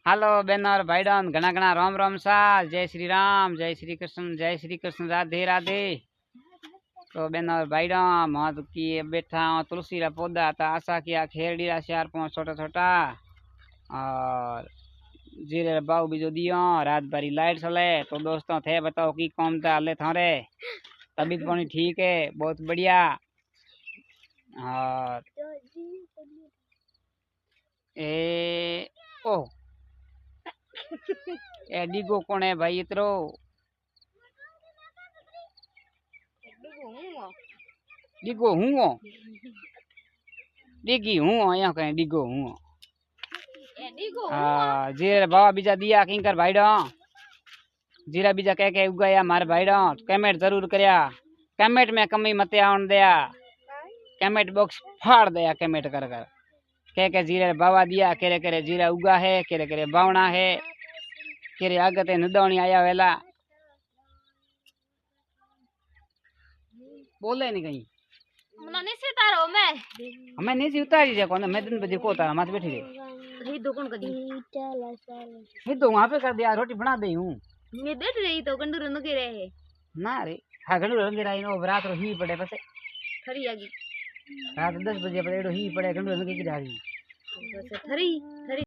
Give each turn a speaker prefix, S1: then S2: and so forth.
S1: Hello Ben और भाई don घना घना राम राम सा। जय श्री राम, जय श्री कृष्ण, राधे राधे। तो बेन और भाई डॉन मौत की बैठा तुलसी रा पौधा था आशा किया खेरडी रा 4-5 छोटा छोटा और जीरे बाऊ बीजो दियो रात भरी लाइट चले। तो दोस्तों थे बताओ की कौन था ले थारे तबीयत पानी ठीक है? बहुत बढ़िया। और ए ओ ए डिगो कौन है भाई इतरो? डिगो हूँ डिगी हूँ यहाँ कहीं डिगो हूँ। जीरे बाबा बीजा दिया किंकर भाई डो जीरा बीजा कह उगाया मारे भाई डो कमेंट जरूर करया। कमेंट में कमी मत आउन दिया, कमेंट बॉक्स फाड़ दिया कमेंट कर कर कह जीरे बाबा दिया केरे केरे जीरा उगा है केरे केरे बावना है केरे आगते नदौनी आया वेला बोले नहीं कहीं
S2: नीचे तारो मैं
S1: हमें नीचे उतारी जा कौन मैं दिन बजे को उतारा माथे बैठी रही
S2: ही दो कौन कदी
S1: मैं तो वहां पे कर दिया रोटी बना दई हूं
S2: मैं बैठ रही तो गंडू रंग के रहे
S1: ना रे हां गंडू रंग रही नो रात रो ही पड़े बस
S2: खरी आगी
S1: रात 10 बजे पड़े ही पड़े गंडू रंग की रही
S2: बस खरी खरी